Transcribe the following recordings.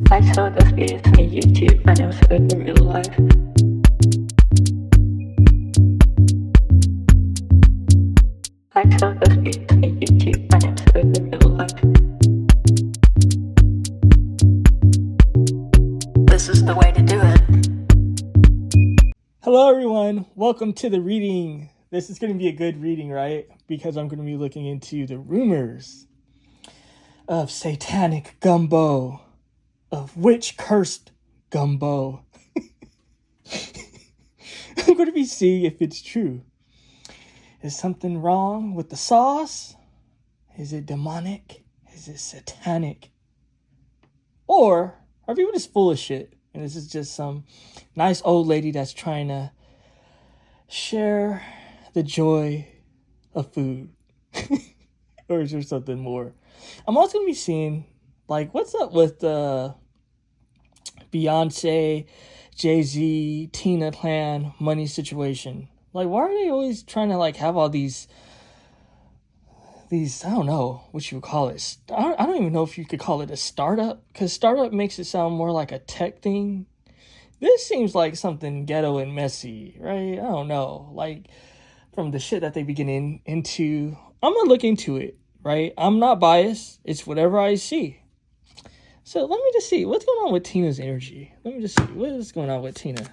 I saw those videos on YouTube and it was good in real life. I saw those videos on YouTube and it was good in real life. This is the way to do it. Hello everyone, welcome to the reading. This is going to be a good reading, right? Because I'm going to be looking into the rumors of satanic gumbo, of witch-cursed gumbo. I'm going to be seeing if it's true. Is something wrong with the sauce? Is it demonic? Is it satanic? Or are people just full of shit? And this is just some nice old lady that's trying to share the joy of food. Or is there something more? I'm also going to be seeing, like, what's up with Beyonce, Jay-Z, Tina clan money situation. Like, why are they always trying to, like, have all these, I don't know what you would call it. I don't even know if you could call it a startup, because startup makes it sound more like a tech thing. This seems like something ghetto and messy, right? I don't know. Like, from the shit that they be getting into, I'm going to look into it, right? I'm not biased. It's whatever I see. So let me just see. What's going on with Tina's energy? Let me just see. What is going on with Tina?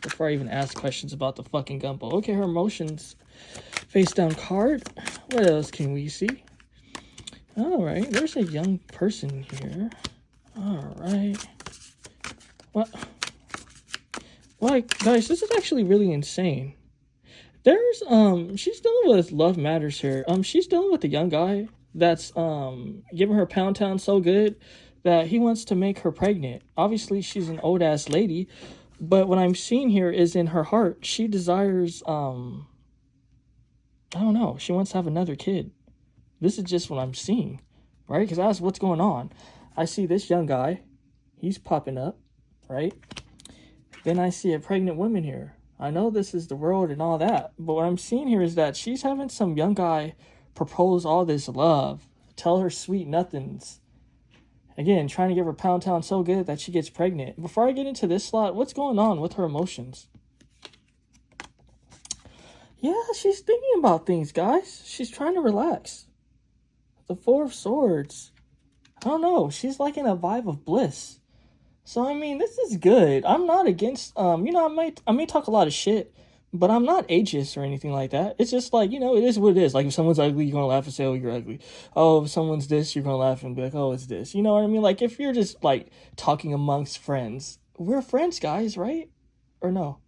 Before I even ask questions about the fucking gumbo. Okay, her emotions. Face down card. What else can we see? All right. There's a young person here. All right. What? Like, guys, this is actually really insane. There's, she's dealing with love matters here. She's dealing with a young guy that's, giving her pound town so good that he wants to make her pregnant. Obviously, she's an old-ass lady, but what I'm seeing here is in her heart, she desires, I don't know, she wants to have another kid. This is just what I'm seeing, right? Because that's what's going on. I see this young guy, he's popping up, right? Then I see a pregnant woman here. I know this is the world and all that, but what I'm seeing here is that she's having some young guy propose all this love, tell her sweet nothings. Again, trying to give her pound town so good that she gets pregnant. Before I get into this slot, what's going on with her emotions? Yeah, she's thinking about things, guys. She's trying to relax. The Four of Swords. I don't know. She's like in a vibe of bliss. So, I mean, this is good. I'm not against, I may talk a lot of shit, but I'm not ageist or anything like that. It's just like, it is what it is. Like, if someone's ugly, you're going to laugh and say, oh, you're ugly. Oh, if someone's this, you're going to laugh and be like, oh, it's this. You know what I mean? Like, if you're just, like, talking amongst friends, we're friends, guys, right? Or no?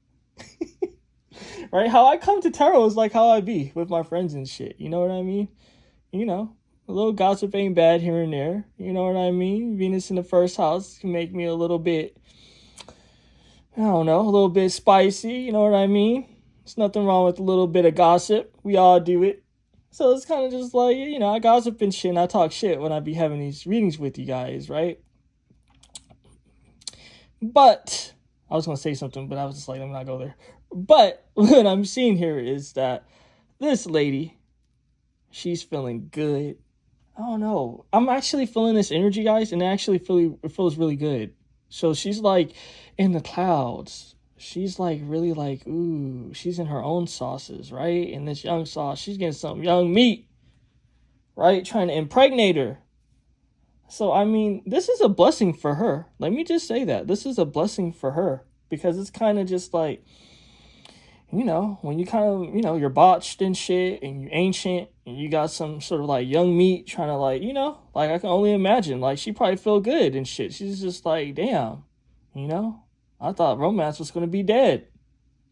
Right? How I come to tarot is like how I be with my friends and shit. You know what I mean? A little gossip ain't bad here and there. You know what I mean? Venus in the first house can make me a little bit, I don't know, a little bit spicy. You know what I mean? There's nothing wrong with a little bit of gossip. We all do it. So it's kind of just like, I gossip and shit and I talk shit when I be having these readings with you guys, right? But, I was going to say something, but I was just like, let me not go there. But what I'm seeing here is that this lady, she's feeling good. I don't know. I'm actually feeling this energy, guys, and it feels really good. So she's like in the clouds. She's like really like, ooh, she's in her own sauces, right? In this young sauce, she's getting some young meat, right? Trying to impregnate her. So, I mean, this is a blessing for her. Let me just say that. This is a blessing for her because it's kind of just like, when you kind of, you're botched and shit and you ancient and you got some sort of like young meat trying to like, like I can only imagine, like she probably feel good and shit. She's just like, damn, I thought romance was going to be dead.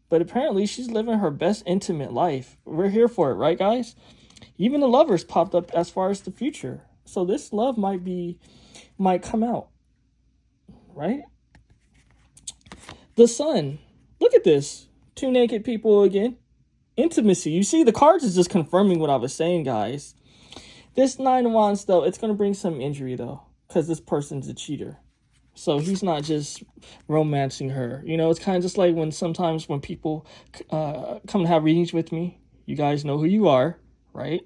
But apparently she's living her best intimate life. We're here for it, right, guys? Even the lovers popped up as far as the future. So this love might come out, right? The sun. Look at this. Two naked people again. Intimacy. You see, the cards is just confirming what I was saying, guys. This Nine of Wands, though, it's going to bring some injury, though. Because this person's a cheater. So he's not just romancing her. It's kind of just like sometimes when people come to have readings with me. You guys know who you are, right?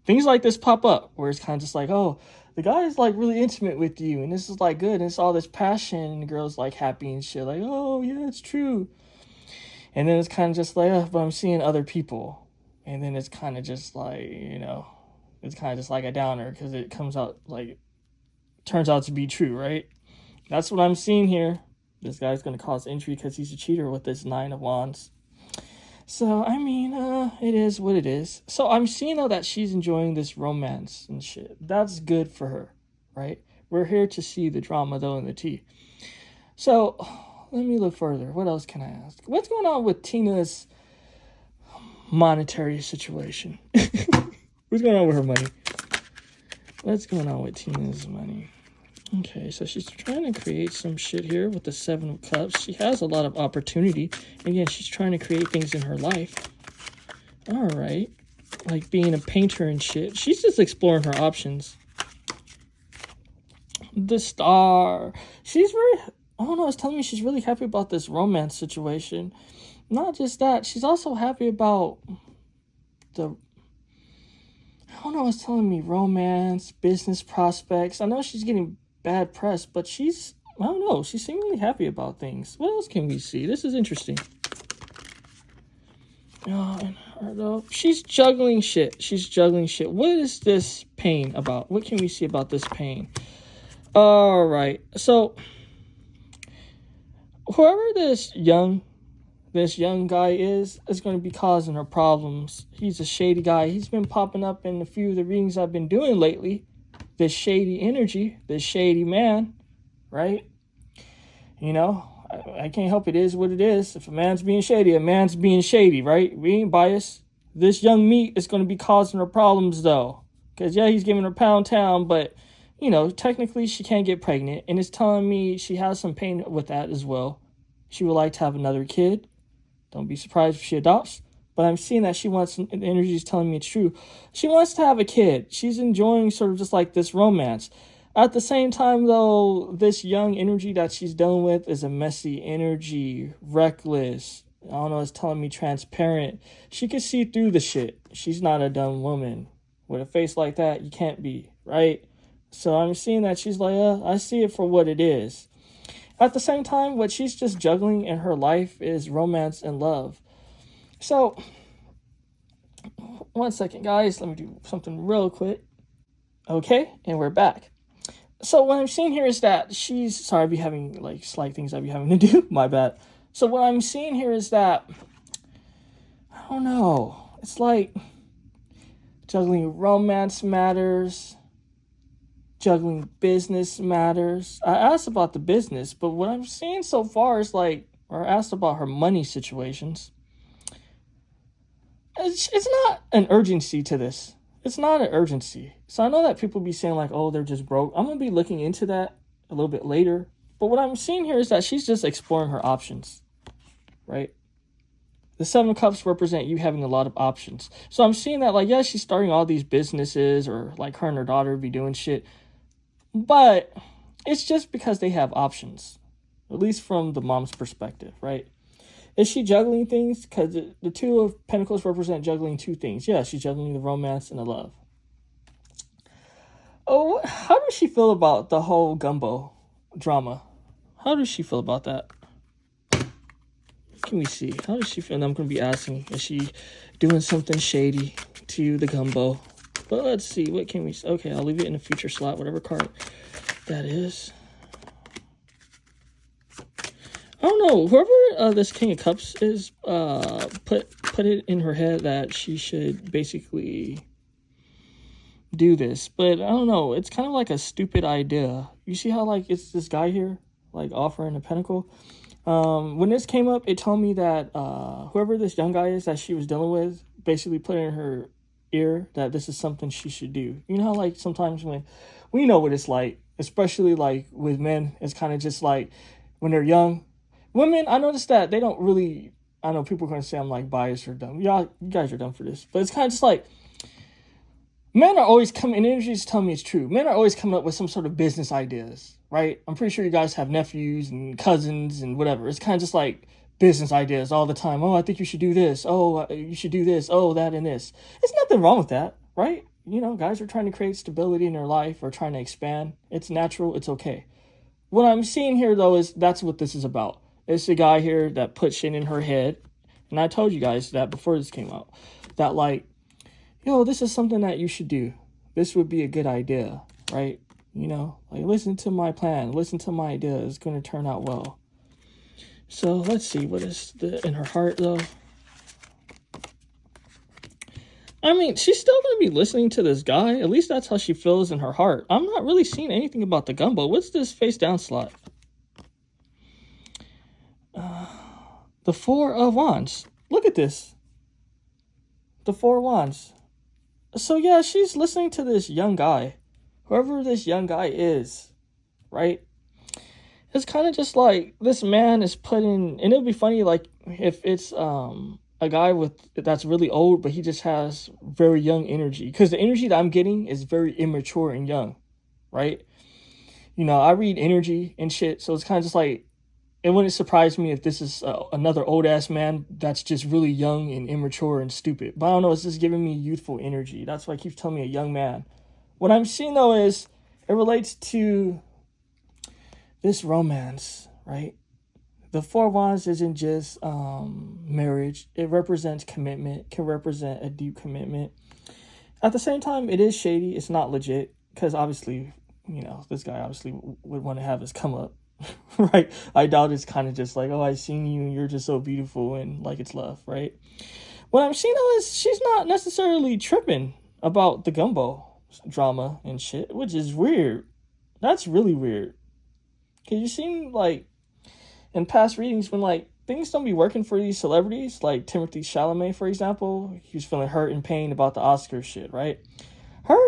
Things like this pop up. Where it's kind of just like, oh, the guy is like really intimate with you, and this is like good, and it's all this passion, and the girl's like happy and shit, like, oh yeah, it's true. And then it's kind of just like, but I'm seeing other people. And then it's kind of just like, it's kind of just like a downer because it turns out to be true, right? That's what I'm seeing here. This guy's going to cause injury because he's a cheater with this 9 of Wands. So, I mean, it is what it is. So I'm seeing though that she's enjoying this romance and shit. That's good for her, right? We're here to see the drama though in the tea. So let me look further. What else can I ask? What's going on with Tina's monetary situation? What's going on with her money? What's going on with Tina's money? Okay, so she's trying to create some shit here with the 7 of Cups. She has a lot of opportunity. Again, she's trying to create things in her life. All right. Like being a painter and shit. She's just exploring her options. The Star. She's very... I don't know, it's telling me she's really happy about this romance situation. Not just that, she's also happy about I don't know, it's telling me romance, business prospects. I know she's getting bad press, but I don't know, she's seemingly happy about things. What else can we see? This is interesting. She's juggling shit. What is this pain about? What can we see about this pain? All right, so whoever this young guy is going to be causing her problems. He's a shady guy. He's been popping up in a few of the readings I've been doing lately. This shady energy, this shady man, right? I can't help it. It is what it is. If a man's being shady, a man's being shady, right? We ain't biased. This young meat is going to be causing her problems, though. Because, yeah, he's giving her pound town, but, technically she can't get pregnant. And it's telling me she has some pain with that as well. She would like to have another kid. Don't be surprised if she adopts. But I'm seeing that she wants, the energy is telling me it's true. She wants to have a kid. She's enjoying sort of just like this romance. At the same time, though, this young energy that she's dealing with is a messy energy, reckless. I don't know, it's telling me transparent. She can see through the shit. She's not a dumb woman. With a face like that, you can't be, right? So I'm seeing that she's like, I see it for what it is. At the same time, what she's just juggling in her life is romance and love. So, 1 second, guys. Let me do something real quick. Okay, and we're back. So what I'm seeing here is that sorry, I'll be having like slight things I'll be having to do. My bad. So what I'm seeing here is that, I don't know. It's like juggling romance matters. Juggling business matters. I asked about the business, but what I'm seeing so far is I asked about her money situations. It's not an urgency to this. It's not an urgency. So I know that people be saying oh, they're just broke. I'm going to be looking into that a little bit later. But what I'm seeing here is that she's just exploring her options, right? The 7 of Cups represent you having a lot of options. So I'm seeing that she's starting all these businesses or her and her daughter be doing shit. But it's just because they have options, at least from the mom's perspective, right? Is she juggling things? Because the 2 of Pentacles represent juggling 2 things. Yeah, she's juggling the romance and the love. Oh, how does she feel about the whole Gumbo drama? How does she feel about that? Can we see? How does she feel? And I'm going to be asking, is she doing something shady to the Gumbo? But let's see. What can we see? Okay, I'll leave it in a future slot, whatever card that is. I don't know. Whoever this King of Cups is, put it in her head that she should basically do this. But I don't know. It's kind of like a stupid idea. You see how it's this guy here, offering a pentacle. When this came up, it told me that whoever this young guy is that she was dealing with basically put in her ear that this is something she should do. You know how sometimes when we know what it's like, especially with men, it's kind of just when they're young. Women, I noticed that they don't really, I know people are going to say I'm biased or dumb. You guys are dumb for this. But it's kind of just men are always coming, and energy's telling me it's true. Men are always coming up with some sort of business ideas, right? I'm pretty sure you guys have nephews and cousins and whatever. It's kind of just business ideas all the time. Oh, I think you should do this. Oh, you should do this. Oh, that and this. There's nothing wrong with that, right? you know, guys are trying to create stability in their life or trying to expand. It's natural. It's okay. What I'm seeing here, though, is that's what this is about. It's a guy here that put shit in her head. And I told you guys that before this came out. That, like, yo, this is something that you should do. This would be a good idea, right? You know, like, listen to my plan. Listen to my idea. It's going to turn out well. So let's see. What is in her heart, though? I mean, she's still going to be listening to this guy. At least that's how she feels in her heart. I'm not really seeing anything about the Gumbo. What's this face down slot? The Four of Wands. Look at this. The Four of Wands. So yeah, she's listening to this young guy. Whoever this young guy is, right? It's kind of just like this man is putting, and it would be funny like if it's a guy that's really old, but he just has very young energy. Because the energy that I'm getting is very immature and young, right? You know, I read energy and shit, so it's kind of just like, it wouldn't surprise me if this is another old-ass man that's just really young and immature and stupid. But I don't know, it's just giving me youthful energy. That's why it keeps telling me a young man. What I'm seeing, though, is it relates to this romance, right? The Four of Wands isn't just marriage. It represents commitment, can represent a deep commitment. At the same time, it is shady. It's not legit because obviously, you know, this guy obviously would want to have his come up, right? I doubt it's kind of just like, oh, I've seen you and you're just so beautiful and like it's love, right? What I'm seeing though is she's not necessarily tripping about the Gumbo drama and shit, which is weird. That's really weird. Because you seem like in past readings when like things don't be working for these celebrities, like Timothée Chalamet, for example, he was feeling hurt and pain about the Oscar shit, right?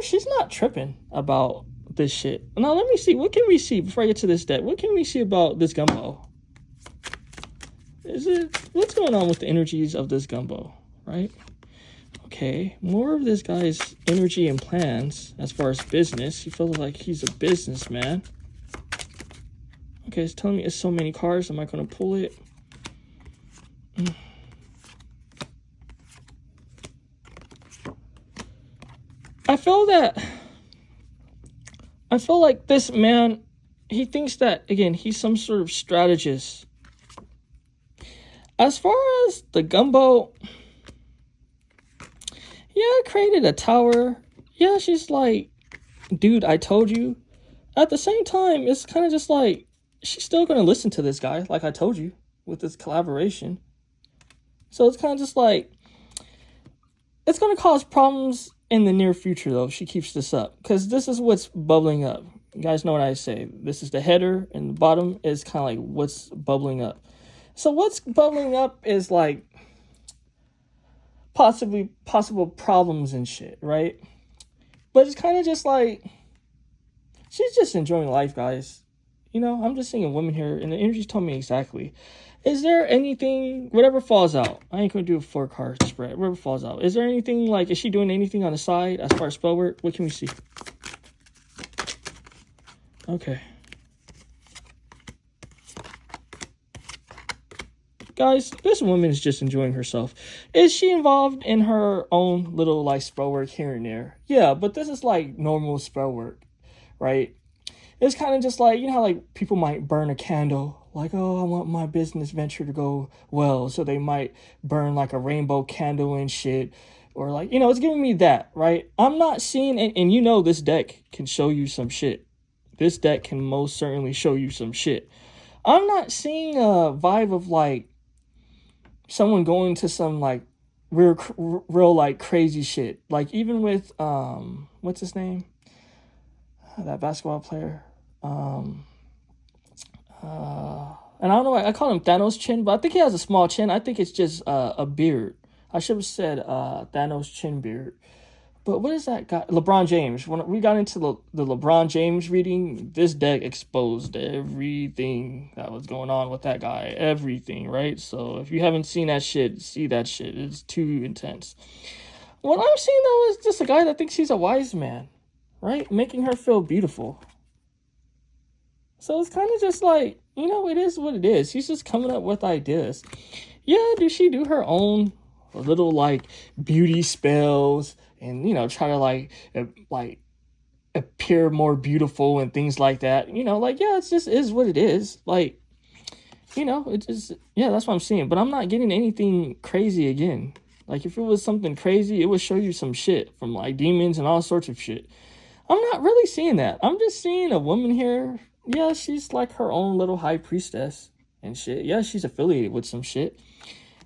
She's not tripping about this shit. Now let me see, what can we see before I get to this deck? What can we see about this Gumbo? What's going on with the energies of this Gumbo, right? Okay, more of this guy's energy and plans as far as business. He feels like he's a businessman. Okay, it's telling me it's so many cards. Am I going to pull it? I feel like this man, he thinks that, again, he's some sort of strategist. As far as the Gumbo, yeah, I created a tower. Yeah, she's like, dude, I told you. At the same time, it's kind of just like, she's still going to listen to this guy, like I told you, with this collaboration. So it's kind of just like, it's going to cause problems in the near future, though, if she keeps this up. Because this is what's bubbling up. You guys know what I say. This is the header, and the bottom is kind of like what's bubbling up. So what's bubbling up is like possible problems and shit, right? But it's kind of just like, she's just enjoying life, guys. You know, I'm just seeing a woman here, and the energy's telling me exactly. Is there anything, whatever falls out, I ain't going to do a 4-card spread, whatever falls out. Is there anything, like, is she doing anything on the side as far as spell work? What can we see? Okay. Guys, this woman is just enjoying herself. Is she involved in her own little, like, spell work here and there? Yeah, but this is, like, normal spell work, right? It's kind of just like, you know how like people might burn a candle, like, oh, I want my business venture to go well, so they might burn like a rainbow candle and shit, or like, you know, it's giving me that, right? I'm not seeing, and you know this deck can show you some shit. This deck can most certainly show you some shit. I'm not seeing a vibe of like someone going to some like real like crazy shit. Like even with, what's his name? That basketball player. And I don't know, I call him Thanos chin, but I think he has a small chin. I think it's just a beard. I should have said Thanos chin beard. But what is that guy? LeBron James. When we got into the LeBron James reading, this deck exposed everything that was going on with that guy. Everything, right? So if you haven't seen that shit, see that shit. It's too intense. What I'm seeing, though, is just a guy that thinks he's a wise man, right? Making her feel beautiful. So it's kind of just like, you know, it is what it is. She's just coming up with ideas. Yeah, does she do her own little, like, beauty spells? and try to like appear more beautiful and things like that. Like, yeah, it's just is what it is. Like, it just, yeah, that's what I'm seeing. But I'm not getting anything crazy again. Like, if it was something crazy, it would show you some shit from like demons and all sorts of shit. I'm not really seeing that. I'm just seeing a woman here. Yeah, she's like her own little high priestess and shit. Yeah, she's affiliated with some shit.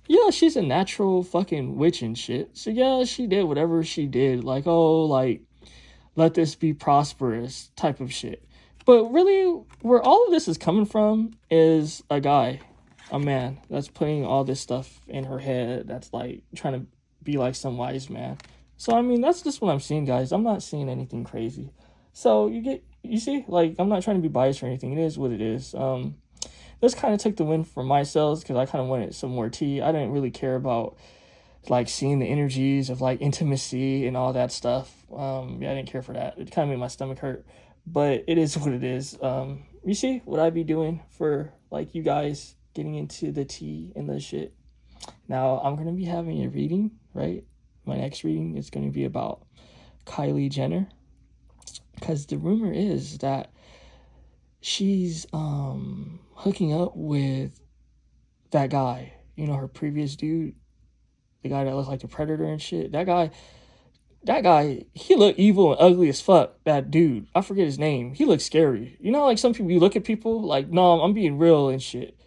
Yeah, she's a natural fucking witch and shit. So yeah, she did whatever she did. Like, oh, like, let this be prosperous type of shit. But really, where all of this is coming from is a guy, a man, that's putting all this stuff in her head, that's like trying to be like some wise man. So, I mean, that's just what I'm seeing, guys. I'm not seeing anything crazy. So, you see, like, I'm not trying to be biased or anything. It is what it is. This kind of took the win for myself because I kind of wanted some more tea. I didn't really care about like seeing the energies of like intimacy and all that stuff. Yeah, I didn't care for that. It kind of made my stomach hurt, but it is what it is. You see what I be doing for like you guys getting into the tea and the shit. Now I'm gonna be having a reading, right? My next reading is gonna be about Kylie Jenner, because the rumor is that she's hooking up with that guy. Her previous dude, the guy that looked like the Predator and shit. That guy, he looked evil and ugly as fuck. That dude, I forget his name. He looked scary. Like some people, you look at people like, no, I'm being real and shit.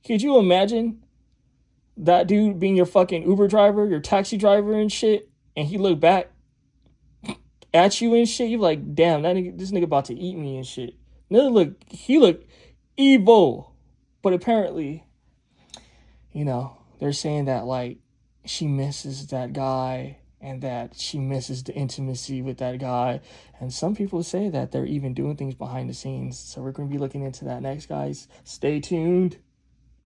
Could you imagine that dude being your fucking Uber driver, your taxi driver and shit, and he looked back at you and shit? You're like, damn, this nigga about to eat me and shit. He looked evil. But apparently, they're saying that like she misses that guy and that she misses the intimacy with that guy. And some people say that they're even doing things behind the scenes. So we're going to be looking into that next, guys. Stay tuned.